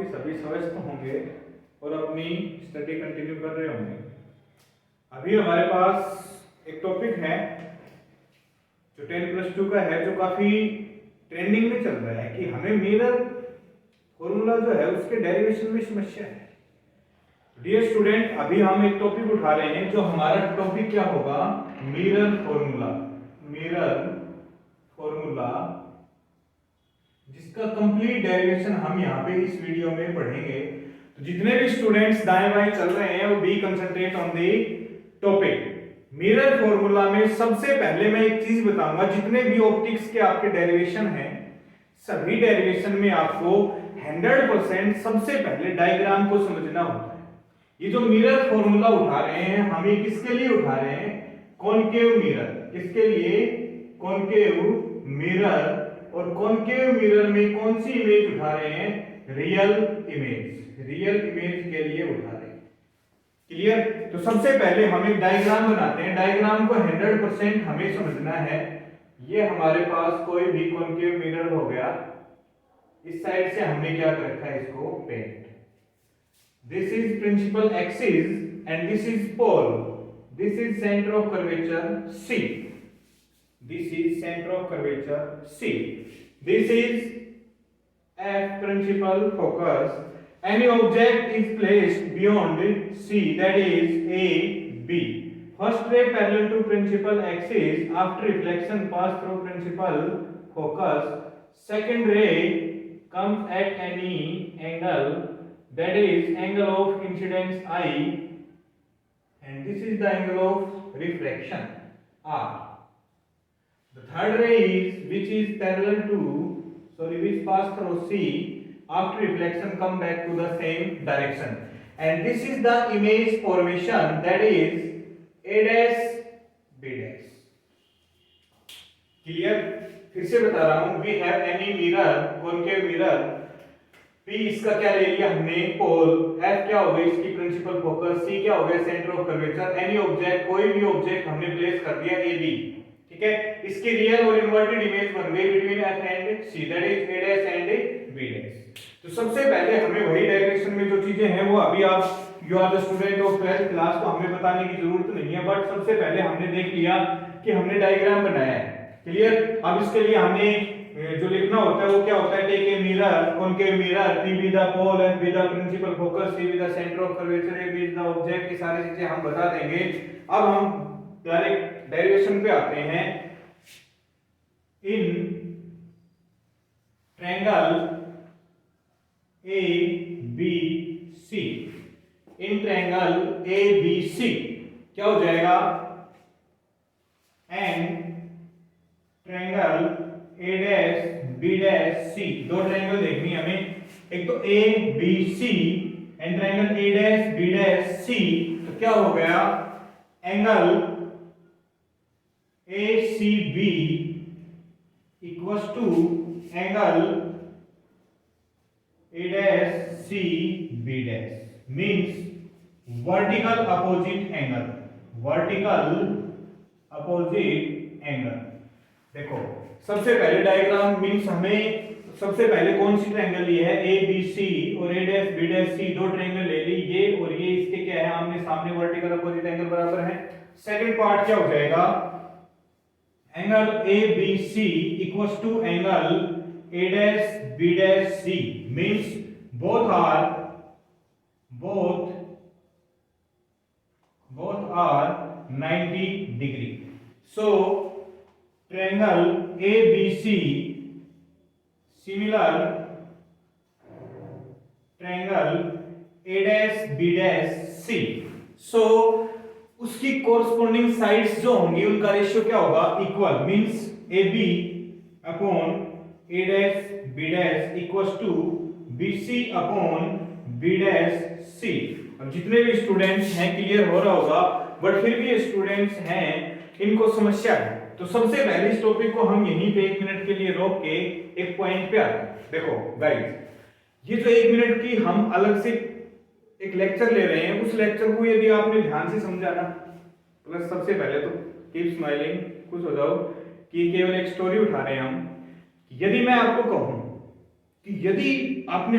कि सभी स्वस्थ होंगे और अपनी स्टडी कंटिन्यू कर रहे होंगे। अभी हमारे पास एक टॉपिक है जो 10+2 का है, जो काफी ट्रेंडिंग में चल रहा है कि हमें मिरर फॉर्मूला जो है उसके डेरिवेशन में समस्या है। डियर स्टूडेंट, अभी हम एक टॉपिक उठा रहे हैं जो हमारा टॉपिक क्या होगा, मिरर फॉर्मूला। मिरर फॉर्मूला जिसका कंप्लीट डेरिवेशन हम यहाँ पे इस वीडियो में पढ़ेंगे। तो जितने भी स्टूडेंट्स दाएं बाएं चल रहे हैं वो be concentrate on the topic. Mirror formula में सबसे पहले मैं एक चीज बताऊंगा, जितने भी ऑप्टिक्स के आपके डेरिवेशन हैं सभी डेरिवेशन में आपको 100% सबसे पहले डायग्राम को समझना होता है। ये जो मिरर फॉर्मूला उठा रहे हैं हम ये किसके लिए उठा रहे हैं, कॉनकेव मिरर। किसके लिए, कॉनकेव मिरर। और कॉनकेव मिरर में कौन सी इमेज उठा रहे हैं, रियल इमेज। रियल इमेज के लिए उठा रहे हैं। क्लियर। तो सबसे पहले हम एक डायग्राम बनाते हैं। डायग्राम को 100% हमें समझना है। ये हमारे पास कोई भी कॉनकेव मिरर हो गया, इस साइड से हमने क्या कर रखा है, इसको paint. This is principal axis and this is pole. This is centre of curvature C. This is center of curvature C. This is F, principal focus. Any object is placed beyond C, that is A, B. First ray parallel to principal axis. After reflection pass through principal focus. Second ray comes at any angle, that is angle of incidence I, and this is the angle of refraction R. The third ray is which pass through C. After reflection come back to the same direction, and this is the image formation, that is A dash B dash. Clear? फिर से बता रहा हूं, we have any mirror, concave mirror. P इसका क्या ले लिया हमने, पोल। F क्या हो गई इसकी प्रिंसिपल फोकस। C क्या हो गया centre of curvature. Any object, कोई भी ऑब्जेक्ट हमने प्लेस कर दिया A B, ठीक है। इसकी रियल और इन्वर्टेड इमेज बन गई between F and C, that is A dash and B dash. तो सबसे पहले हमें वही डायरेक्शन में जो चीजें हैं वो अभी आप you are the student of 12th class, तो हमें बताने की जरूरत नहीं है, बट सबसे पहले हमने देख लिया कि हमने डायग्राम बनाया है। क्लियर। अब इसके लिए हमें जो लिखना होता है वो क्या होता है, take a mirror, concave mirror, P be the pole, F be the principal focus, C be the centre of curvature, A be the object. ये सारी चीजें हम बता देंगे। अब हम डायरेक्ट डेरिवेशन पे आते हैं। In triangle A B C, in triangle A B C क्या हो जाएगा, and triangle A dash B dash C। दो ट्रायंगल देखनी है हमें, एक तो A B C and triangle A dash B dash C। तो क्या हो गया, angle ACB equals to angle A dash C B dash, means vertical opposite angle। vertical opposite angle। देखो सबसे पहले डायग्राम मीन्स हमें सबसे पहले कौन सी ट्रायंगल ली है, A B C और A dash B dash C। दो ट्रायंगल ले ली, ये और ये, इसके क्या है, आमने सामने वर्टिकल अपोजिट एंगल बराबर है। सेकंड पार्ट क्या हो जाएगा, angle ABC equals to angle A dash B dash C, means both are 90 degree। So triangle ABC similar triangle A dash B dash C। So उसकी कोरस्पोंडिंग साइड्स जो होंगी उनका ratio क्या होगा, equal, means AB upon A dash B dash equals to BC upon B dash C। अब जितने भी students हैं क्लियर हो रहा होगा, बट फिर भी स्टूडेंट्स हैं इनको समस्या है। तो सबसे पहले इस टॉपिक को हम यहीं पे 1 मिनट के लिए रोक के एक पॉइंट पे आते हैं। देखो गाइस, ये जो 1 मिनट की हम अलग से एक लेक्चर ले रहे हैं, उस लेक्चर को यदि आपने ध्यान से समझा ना, प्लस सबसे पहले तो कीप स्माइलिंग, खुश हो जाओ कि केवल एक स्टोरी उठा रहे हैं हम। यदि मैं आपको कहूं कि यदि आपने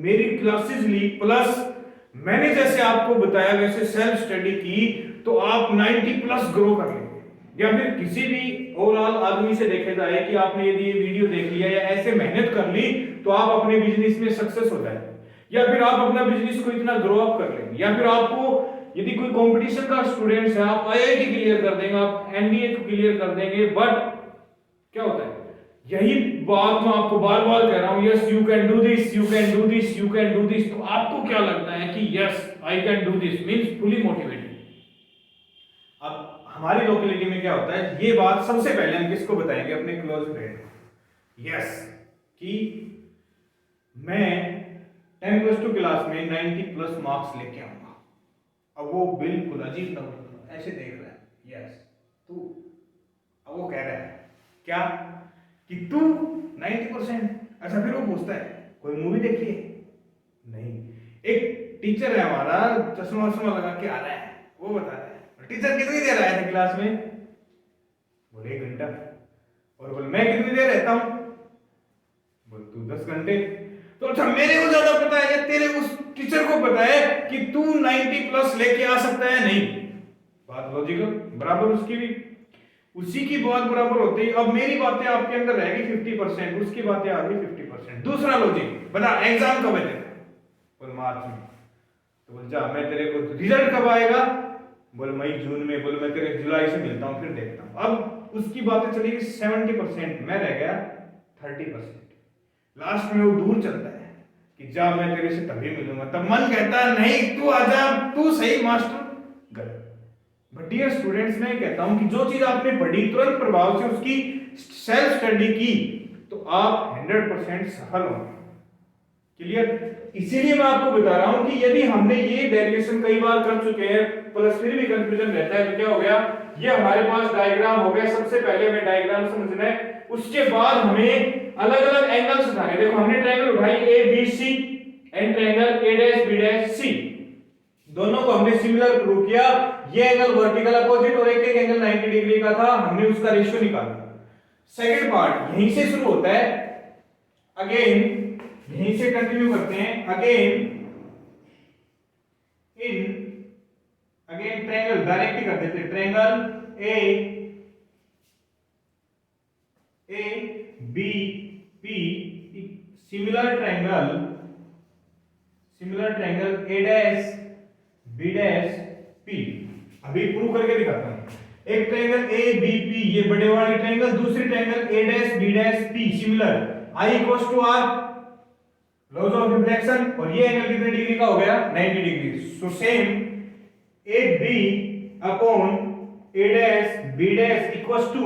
मेरी क्लासेस ली, प्लस मैंने जैसे आपको बताया वैसे सेल्फ स्टडी की, तो आप 90 प्लस ग्रो कर लेंगे। या फिर किसी भी ओवरऑल आदमी से देखे जाए कि आपने यदि ये वीडियो देख लिया या ऐसे मेहनत कर ली तो आप अपने बिजनेस में सक्सेस हो जाएंगे, या फिर आप अपना बिजनेस को इतना ग्रो अप कर लेंगे, या फिर आपको यदि कोई कंपटीशन का स्टूडेंट्स है आप आईआईटी क्लियर कर देंगे, आप एनडीए क्लियर कर देंगे। बट क्या होता है, यही बात मैं आपको बार बार कह रहा हूं, yes you can do this, you can do this, you can do this. तो आपको क्या लगता है कि yes I can do this means fully motivated. अब हमारी लोकेलिटी में क्या होता है, ये बात सबसे पहले हम किसको बताएंगे, अपने क्लोज फ्रेंड को। यस कि मैं 10+2 क्लास में 90 प्लस मार्क्स लेके आऊंगा। अब वो बिल्कुल अजीब ना ऐसे देख रहा है, यस तू, अब वो कह रहा है क्या कि तू 90%। अच्छा फिर वो पूछता है कोई मूवी देखी है? नहीं। एक टीचर है हमारा, चश्मा वश्मा लगा के आ रहा है, वो बता रहा है टीचर कितनी देर आया था क्लास में? बोले 1 घंटा। और बोले मैं कितनी देर रहता हूं? बोले तू 10 घंटे। तो अच्छा मेरे को ज्यादा पता है या तेरे उस टीचर को पता है कि तू 90 प्लस लेके आ सकता है? नहीं। बात लॉजिकल, बराबर उसकी भी, उसी की बात बराबर होती है। अब मेरी बातें आपके अंदर रहेगी 50%, उसकी बातें आ गई 50%। दूसरा लॉजिक बता, एग्जाम कब है? बोल मार्च में। तो बोल जा, मैं तेरे को रिजल्ट कब आएगा? बोल मई जून में। बोल मैं तेरे जुलाई से मिलता हूं फिर देखता हूं। अब उसकी बातें चली गई 70%, मैं रह गया 30%। लास्ट में वो दूर चलता है कि जा मैं तेरे से तभी मिलूंगा, तब मन कहता है नहीं तू आजा, तू सही मास्टर। गलत। बट डियर स्टूडेंट्स, मैं कहता हूं कि जो चीज आपने पढ़ी तुरंत प्रभाव से उसकी सेल्फ स्टडी की तो आप 100% सफल होंगे। क्लियर? इसीलिए मैं आपको बता रहा हूं कि यदि हमने ये डेरिवेशन कई बार कर चुके हैं प्लस फिर भी कंफ्यूजन रहता है तो क्या हो गया, ये हमारे पास डायग्राम हो गया। सबसे पहले हमें डायग्राम समझना है, उसके बाद हमें अलग अलग एंगल्स उठाने। देखो हमने ट्रायंगल उठाई A B C and triangle A dash B dash C, दोनों को हमने सिमिलर प्रूव किया। ये एंगल वर्टिकल अपोजिट और एक एंगल 90 डिग्री का था, हमने उसका रेशियो निकाला। सेकंड पार्ट यहीं से शुरू होता है, अगेन यहीं से कंटिन्यू करते हैं। अगेन ट्रायंगल डायरेक्ट ही कर देते हैं, triangle A B P, similar triangle A dash B dash P. अभी प्रूव करके दिखाता हूं। एक ट्रायंगल ए बी पी, ये बड़े वाली ट्रायंगल, दूसरी triangle A dash B dash P, similar, I equals to R, laws of reflection. और ये एंगल कितने डिग्री का हो गया? 90 degree. So same A B upon A dash B dash equals to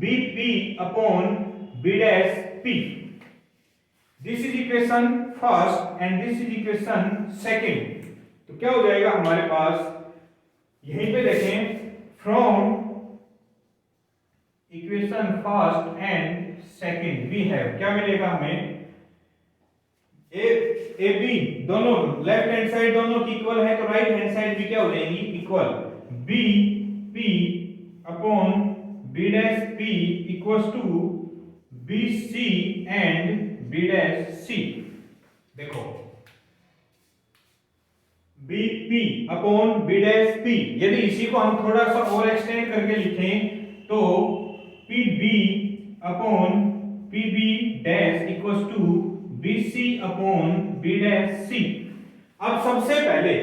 B P upon B dash P. This is equation first and this is equation second. तो क्या हो जाएगा हमारे पास, यहीं पे देखें, from equation first and second we have, क्या मिलेगा हमें, ए बी दोनों लेफ्ट हैंड साइड दोनों की इक्वल है तो राइट हैंड साइड भी क्या हो जाएगी? Equal. B P upon B dash P equals to B C and B dash C. देखो B P upon B dash P, यदि इसी को हम थोड़ा सा और एक्सटेंड करके लिखें तो P B upon P B dash equals to B C upon B dash C. अब सबसे पहले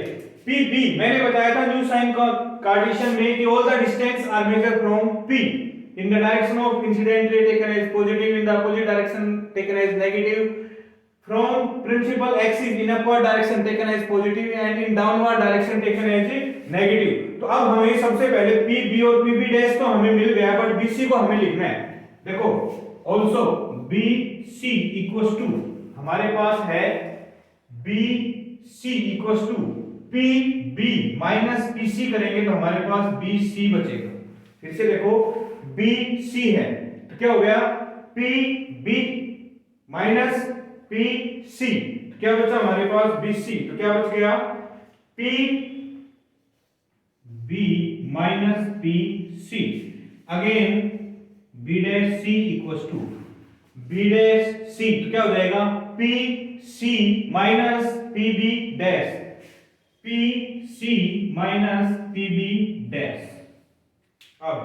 पी बी मैंने बताया था न्यू साइन कार्टेशियन में कि all the distance are measured from P in the direction of incident ray taken as positive, in the opposite direction taken as negative, from principal axis in upward direction taken as positive and in downward direction taken as negative। तो अब हमें सबसे पहले P B और P B dash तो हमें मिल गया, but B C को हमें लिखना है। देखो also B C equals to, हमारे पास है B C equals to P B minus P C करेंगे तो हमारे पास बी सी बचेगा। फिर से देखो बी सी है तो क्या हो गया, P B minus P C, तो क्या बचा हमारे पास बी सी, तो क्या बच गया P B minus P C. Again B dash C equals to B dash C, तो क्या हो जाएगा P C minus P B dash, P C minus P B dash. अब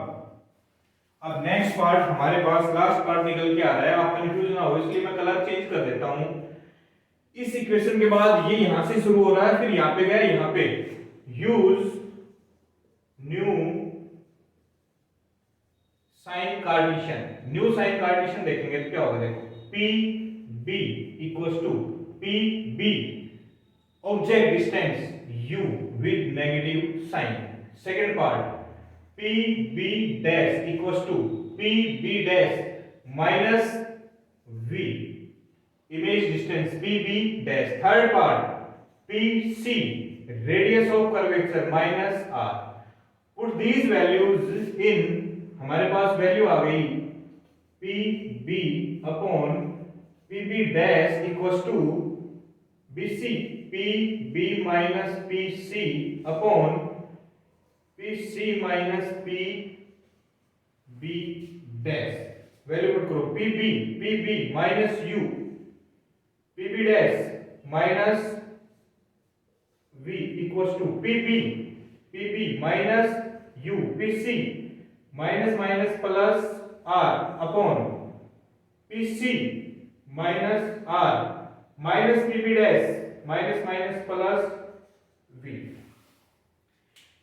नेक्स्ट पार्ट हमारे पास लास्ट पार्ट निकल के आ रहा है, आप कंफ्यूज ना हो इसलिए मैं कलर चेंज कर देता हूं। इस इक्वेशन के बाद ये यहां से शुरू हो रहा है, फिर यहां पे गया, यहां पे use new sign cartesian, new sign cartesian देखेंगे तो क्या होगा, देखो P B equals to P B object distance U with negative sign. Second part P B dash equals to P B dash minus V image distance P B dash. Third part P C radius of curvature minus R. Put these values in, हमारे पास value आ गई P B upon P B dash equals to B C P B minus P C upon P C minus P B dash. Value put करो P B minus U P B dash minus V equals to P B minus U P C minus minus plus R upon P C minus R minus P B dash minus minus plus V.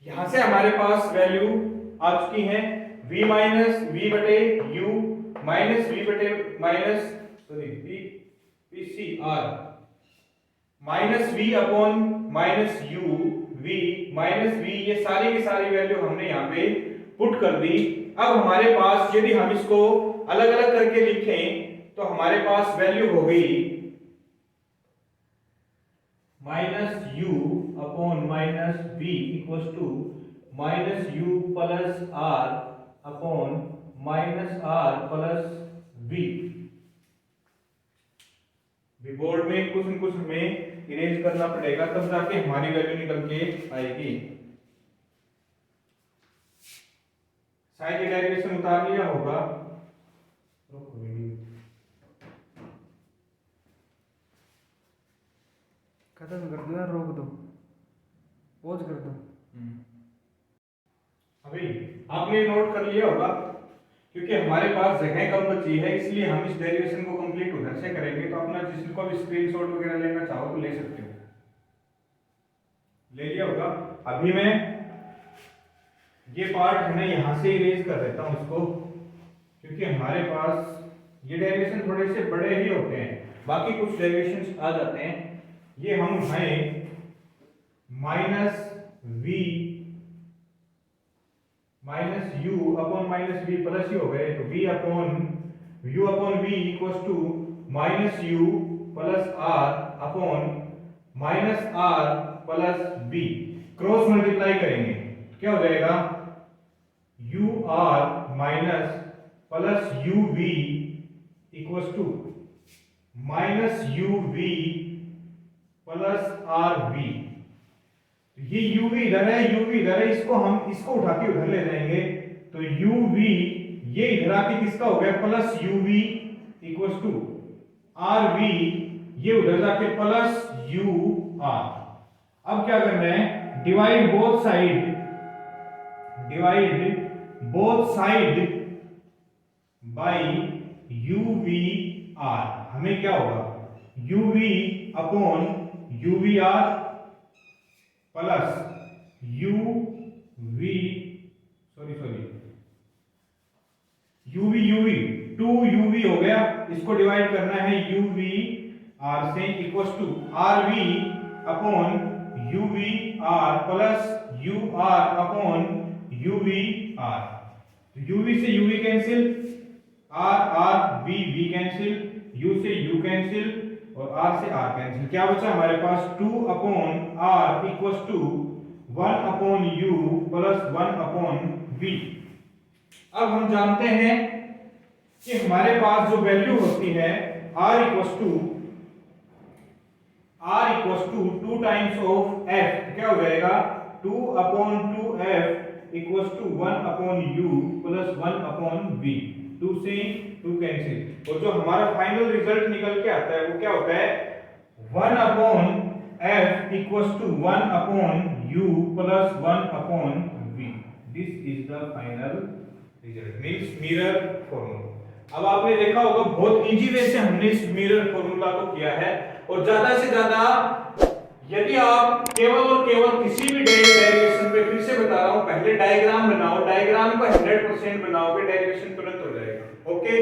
यहां से हमारे पास value आ चुकी है v minus V बटे U minus V बटे minus sorry P C R minus V upon minus U V minus V, ये सारी की सारी वैल्यू हमने यहाँ पे पुट कर दी। अब हमारे पास यदि हम इसको अलग अलग करके लिखें तो हमारे पास वैल्यू हो गई minus U upon minus V equals to minus U plus R upon minus R plus V. Board में कुछ न कुछ हमें इरेज करना पड़ेगा तब जाके हमारी वैल्यू निकल के आएगी। शायद ये डेरिवेशन उतार लिया होगा, खत्म कर दो यार, रोक दो, पॉज कर दो। अभी आपने नोट कर लिया होगा, क्योंकि हमारे पास जगह कम बची है इसलिए हम इस डेरिवेशन को कंप्लीट उधर से करेंगे। तो अपना जिसको भी स्क्रीनशॉट वगैरह लेना चाहो तो ले सकते हो, ले लिया होगा। अभी मैं ये पार्ट है ना यहां से इरेज कर देता हूं इसको, क्योंकि हमारे पास ये डेरिवेशन थोड़े से बड़े ही होते हैं, बाकी कुछ डेरिवेशंस आ जाते हैं। ये हम उठाएं minus V minus U upon minus V plus ही हो गए, तो v upon U upon V equals to minus U plus R upon minus R plus B. Cross multiply करेंगे क्या हो जाएगा, U R minus plus U V equals to minus U V plus R V. ये uv इधर है, uv इधर है, इसको हम इसको उठा के उधर ले जाएंगे तो uv ये इधर आके किसका हो गया plus uv equals to rv, ये उधर जाके प्लस ur। अब क्या करना है, divide both side by uvr। हमें क्या होगा uv upon uvr plus U V U V 2uv हो गया, इसको डिवाइड करना है यूवी आर से equals to R V upon U V R plus U R upon U V R. U V से U V cancel, R R V V cancel, U से U cancel और r से r कैंसिल। क्या बचा हमारे पास 2 upon r equals to 1 upon u plus 1 upon v। अब हम जानते हैं कि हमारे पास जो वैल्यू होती है r equals to 2 times of f, तो क्या हो जाएगा 2 upon 2f equals to 1 upon u plus 1 upon v। 2 से 2 कैंसिल, और जो हमारा फाइनल रिजल्ट निकल के आता है वो क्या होता है 1 upon f equals to 1 upon u plus 1 upon v। This is the final result, means mirror formula. अब आपने देखा होगा बहुत इजी वे से हमने इस मिरर फॉर्मूला को किया है, और ज्यादा से ज्यादा यदि आप केवल और केवल किसी भी डेरिवेशन पे, फिर से बता रहा हूं, पहले डायग्राम बनाओ, डायग्राम को 100% बनाओगे, डेरिवेशन तुरंत हो जाएगा। ओके।